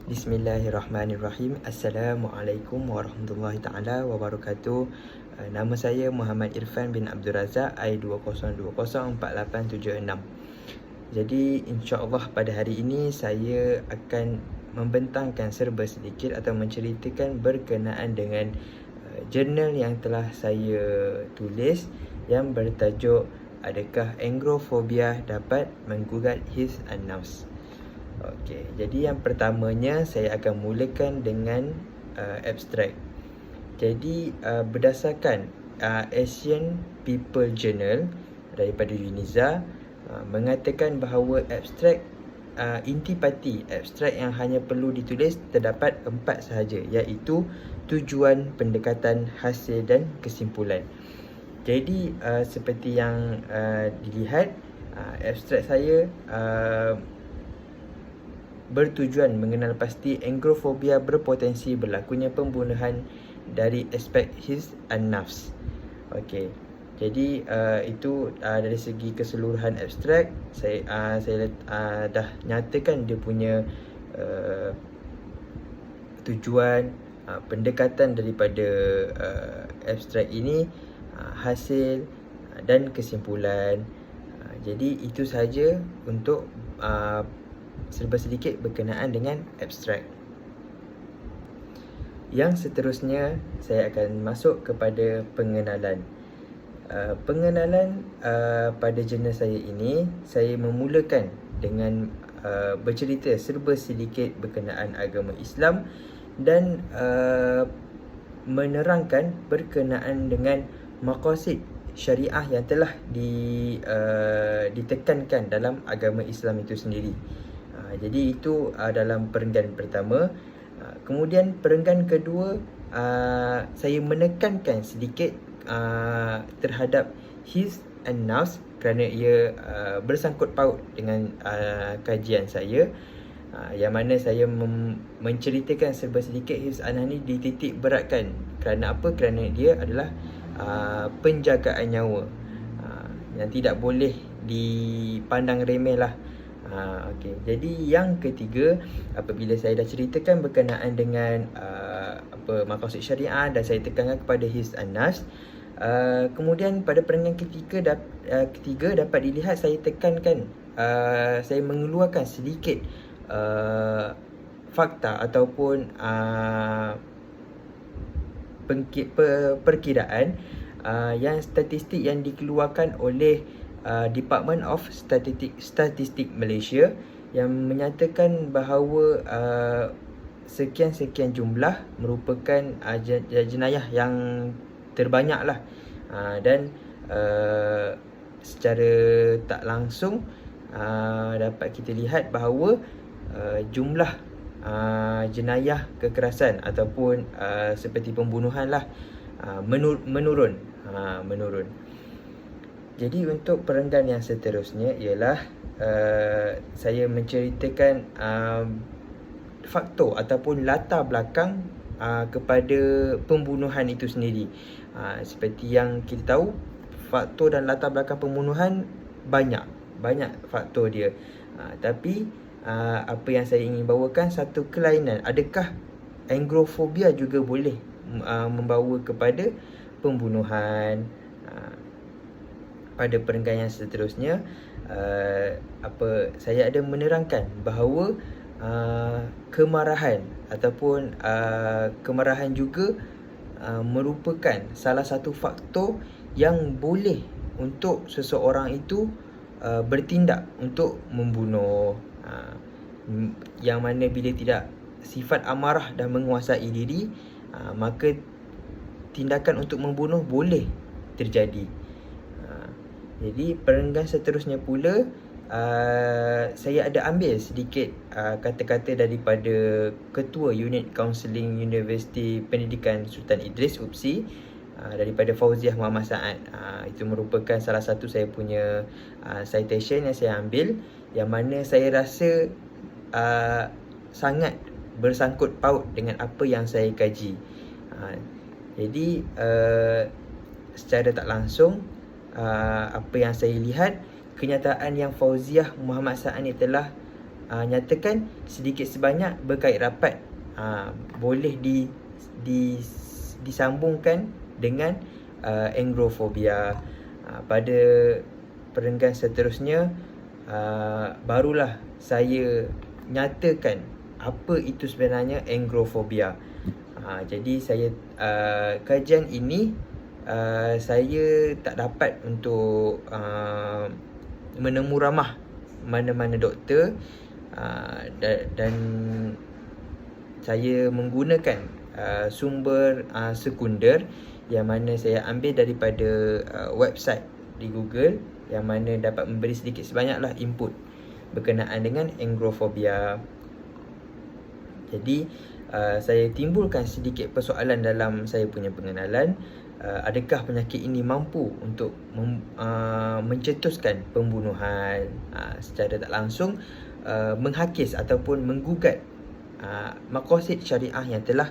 Bismillahirrahmanirrahim. Assalamualaikum warahmatullahi taala wabarakatuh. Nama saya Muhammad Irfan bin Abdul Razak, I20204876. Jadi insya-Allah pada hari ini saya akan membentangkan serba sedikit atau menceritakan berkenaan dengan jurnal yang telah saya tulis yang bertajuk Adakah Agoraphobia dapat menggugat his and nafs? Okey, jadi yang pertamanya saya akan mulakan dengan abstrak. Jadi berdasarkan Asian People Journal daripada UNIZA mengatakan bahawa abstrak intipati abstrak yang hanya perlu ditulis terdapat 4 sahaja, iaitu tujuan, pendekatan, hasil dan kesimpulan. Jadi seperti yang dilihat, abstrak saya bertujuan mengenal pasti agoraphobia berpotensi berlakunya pembunuhan dari aspek his and nafs. Okey. Jadi itu dari segi keseluruhan abstrak saya dah nyatakan dia punya tujuan, pendekatan daripada abstrak ini, hasil dan kesimpulan. Jadi itu sahaja untuk serba sedikit berkenaan dengan abstrak. Yang seterusnya saya akan masuk kepada pengenalan. Pengenalan pada jurnal saya ini, saya memulakan dengan bercerita serba sedikit berkenaan agama Islam dan menerangkan berkenaan dengan maqasid syariah yang telah ditekankan dalam agama Islam itu sendiri. Jadi itu dalam perenggan pertama. Kemudian perenggan kedua, saya menekankan sedikit terhadap his and nafs kerana ia bersangkut paut dengan kajian saya, yang mana saya menceritakan serba sedikit his and nafs ni dititik beratkan. Kerana apa? Kerana dia adalah penjagaan nyawa yang tidak boleh dipandang remeh lah. Okey. Jadi yang ketiga, apabila saya dah ceritakan berkenaan dengan maqasid syariah dan saya tekankan kepada his and nafs, kemudian pada perenggan ketiga dapat dilihat saya tekankan, saya mengeluarkan sedikit fakta ataupun perkiraan yang statistik yang dikeluarkan oleh Department of Statistik Malaysia, yang menyatakan bahawa sekian-sekian jumlah merupakan jenayah yang terbanyak lah, dan secara tak langsung dapat kita lihat bahawa jumlah jenayah kekerasan ataupun seperti pembunuhan lah menurun. Jadi untuk perenggan yang seterusnya ialah saya menceritakan faktor ataupun latar belakang kepada pembunuhan itu sendiri. Seperti yang kita tahu, faktor dan latar belakang pembunuhan banyak faktor dia. Tapi apa yang saya ingin bawakan satu kelainan, adakah agoraphobia juga boleh membawa kepada pembunuhan? Pada perenggan yang seterusnya, saya ada menerangkan bahawa kemarahan ataupun kemarahan juga merupakan salah satu faktor yang boleh untuk seseorang itu bertindak untuk membunuh, yang mana bila tidak sifat amarah dan menguasai diri, maka tindakan untuk membunuh boleh terjadi. Jadi perenggan seterusnya pula, saya ada ambil sedikit kata-kata daripada Ketua Unit Kaunseling Universiti Pendidikan Sultan Idris UPSI, daripada Fauziah Muhammad Saad. Itu merupakan salah satu saya punya citation yang saya ambil, yang mana saya rasa sangat bersangkut paut dengan apa yang saya kaji. Jadi secara tak langsung, apa yang saya lihat, kenyataan yang Fauziah Muhammad Saad ni telah nyatakan sedikit sebanyak berkait rapat boleh disambungkan dengan anglofobia. Pada perenggan seterusnya barulah saya nyatakan apa itu sebenarnya anglofobia. Jadi saya kajian ini saya tak dapat untuk menemu ramah mana-mana doktor, dan saya menggunakan sumber sekunder yang mana saya ambil daripada website di Google yang mana dapat memberi sedikit sebanyaklah input berkenaan dengan anglofobia. Jadi saya timbulkan sedikit persoalan dalam saya punya pengenalan. Adakah penyakit ini mampu untuk mencetuskan pembunuhan secara tak langsung, menghakis ataupun menggugat maqasid syariah yang telah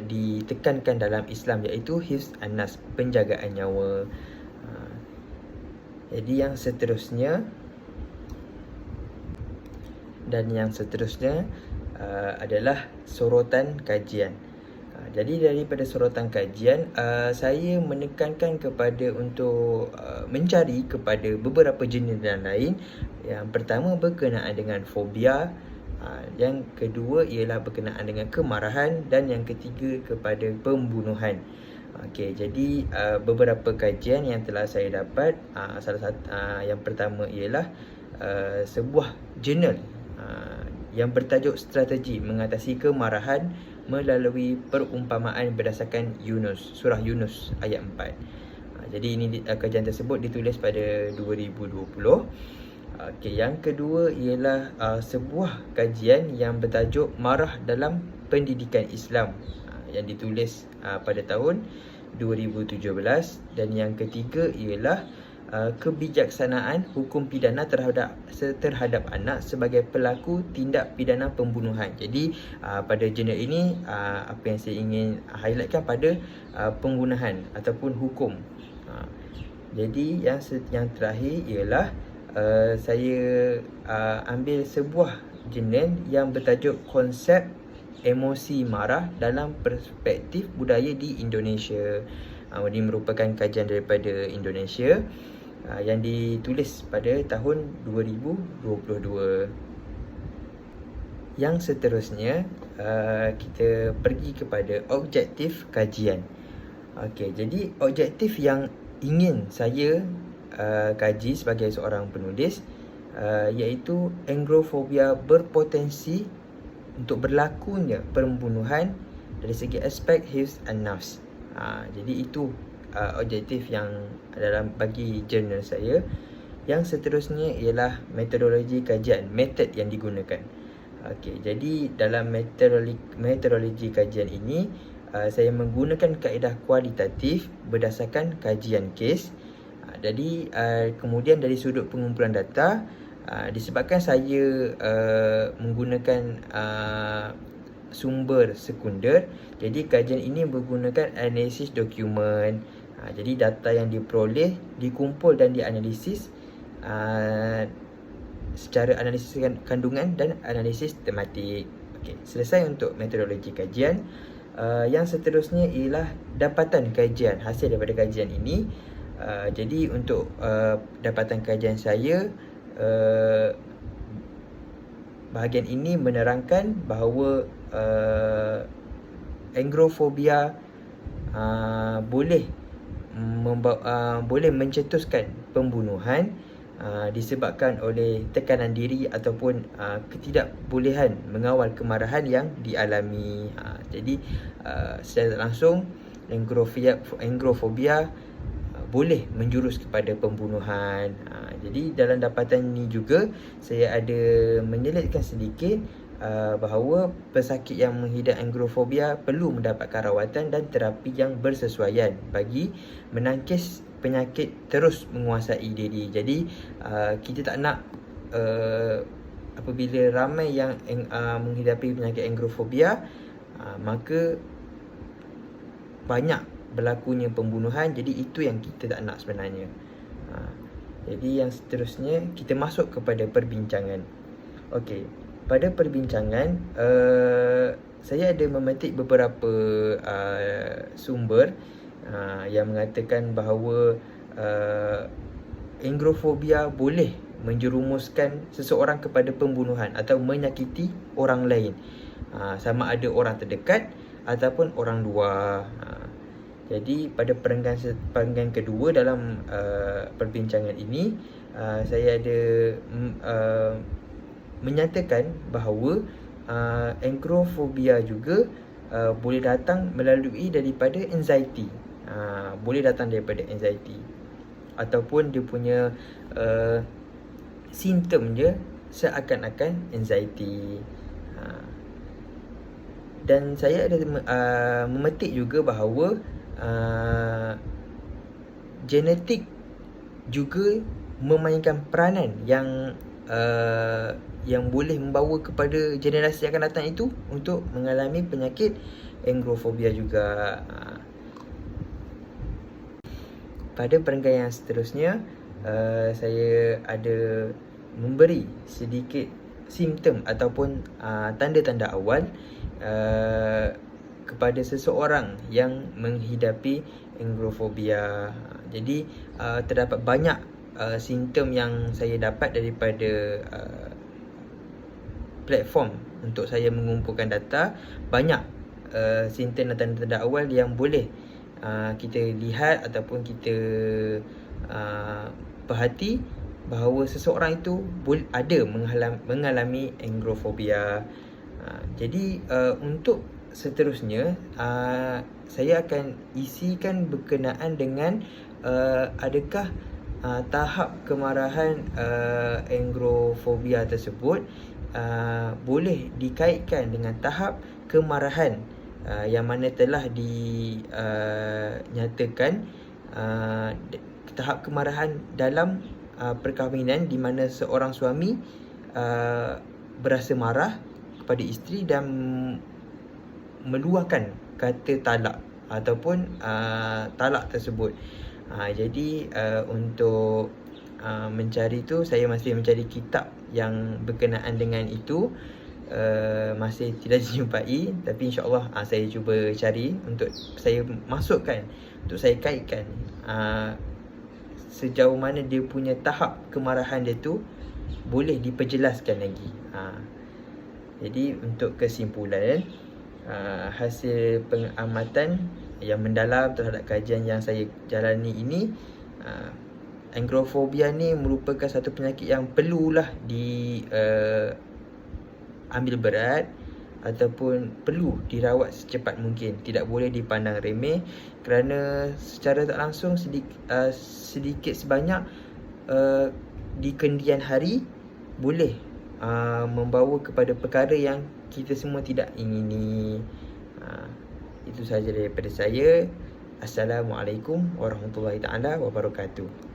ditekankan dalam Islam, iaitu hifz an-nafs, penjagaan nyawa. Jadi yang seterusnya adalah sorotan kajian. Jadi daripada sorotan kajian, saya menekankan kepada untuk mencari kepada beberapa jenis lain. Yang pertama berkenaan dengan fobia, yang kedua ialah berkenaan dengan kemarahan, dan yang ketiga kepada pembunuhan. Okey, jadi beberapa kajian yang telah saya dapat, salah satu yang pertama ialah sebuah jurnal yang bertajuk Strategi Mengatasi Kemarahan Melalui Perumpamaan berdasarkan Yunus, Surah Yunus ayat 4. Jadi ini kajian tersebut ditulis pada 2020. Okey, yang kedua ialah sebuah kajian yang bertajuk Marah dalam Pendidikan Islam, yang ditulis pada tahun 2017. Dan yang ketiga ialah kebijaksanaan hukum pidana terhadap anak sebagai pelaku tindak pidana pembunuhan. Jadi pada jurnal ini apa yang saya ingin highlightkan pada penggunaan ataupun hukum. Jadi yang terakhir ialah saya ambil sebuah jurnal yang bertajuk Konsep Emosi Marah dalam Perspektif Budaya di Indonesia. Ini merupakan kajian daripada Indonesia yang ditulis pada tahun 2022. Yang seterusnya kita pergi kepada objektif kajian. Okey, jadi objektif yang ingin saya kaji sebagai seorang penulis iaitu anglofobia berpotensi untuk berlakunya pembunuhan dari segi aspek hifz an-nafs. Jadi itu objektif yang dalam bagi jurnal saya. Yang seterusnya ialah metodologi kajian, metod yang digunakan. Okey, jadi dalam metodologi kajian ini saya menggunakan kaedah kualitatif berdasarkan kajian kes. Jadi kemudian dari sudut pengumpulan data, disebabkan saya menggunakan sumber sekunder, jadi kajian ini menggunakan analisis dokumen. Jadi data yang diperoleh dikumpul dan dianalisis secara analisis kandungan dan analisis tematik. Okey, selesai untuk metodologi kajian. Yang seterusnya ialah dapatan kajian, hasil daripada kajian ini. Jadi untuk dapatan kajian saya, bahagian ini menerangkan bahawa anglofobia boleh mencetuskan pembunuhan disebabkan oleh tekanan diri ataupun ketidakbolehan mengawal kemarahan yang dialami. Jadi secara langsung anglofobia boleh menjurus kepada pembunuhan. Jadi dalam dapatan ini juga saya ada menyelitkan sedikit bahawa pesakit yang mengidap anglofobia perlu mendapatkan rawatan dan terapi yang bersesuaian bagi menangkis penyakit terus menguasai diri. Jadi kita tak nak apabila ramai yang menghidapi penyakit anglofobia, maka banyak berlakunya pembunuhan. Jadi itu yang kita tak nak sebenarnya. Jadi yang seterusnya kita masuk kepada perbincangan. Okey, pada perbincangan saya ada memetik beberapa sumber yang mengatakan bahawa engrofobia boleh menjerumuskan seseorang kepada pembunuhan atau menyakiti orang lain, sama ada orang terdekat ataupun orang luar. Jadi pada perenggan kedua dalam perbincangan ini, saya ada menyatakan bahawa engrofobia juga boleh datang melalui daripada anxiety. Boleh datang daripada anxiety ataupun dia punya simptom dia seakan-akan anxiety. Dan saya ada memetik juga bahawa genetik juga memainkan peranan yang boleh membawa kepada generasi yang akan datang itu untuk mengalami penyakit engrofobia juga. Pada perenggan yang seterusnya, saya ada memberi sedikit simptom ataupun tanda-tanda awal kepada seseorang yang menghidapi engrofobia. Jadi terdapat banyak simptom yang saya dapat daripada platform untuk saya mengumpulkan data. Banyak simptom dan tanda-tanda awal yang boleh kita lihat ataupun kita perhati bahawa seseorang itu ada mengalami engrofobia. Jadi untuk seterusnya, saya akan isikan berkenaan dengan adakah tahap kemarahan engrofobia tersebut boleh dikaitkan dengan tahap kemarahan yang mana telah dinyatakan tahap kemarahan dalam perkahwinan, di mana seorang suami berasa marah kepada isteri dan meluahkan kata talak ataupun talak tersebut. Jadi untuk mencari tu, saya masih mencari kitab yang berkenaan dengan itu. Masih tidak dijumpai, tapi insyaAllah saya cuba cari untuk saya masukkan, untuk saya kaitkan sejauh mana dia punya tahap kemarahan dia tu boleh diperjelaskan lagi. Jadi untuk kesimpulan, hasil pengamatan yang mendalam terhadap kajian yang saya jalani ini, engrofobia ni merupakan satu penyakit yang perlulah ambil berat ataupun perlu dirawat secepat mungkin. Tidak boleh dipandang remeh, kerana secara tak langsung sedikit sebanyak di kemudian hari boleh membawa kepada perkara yang kita semua tidak ingini. Itu sahaja daripada saya. Assalamualaikum warahmatullahi taala wabarakatuh.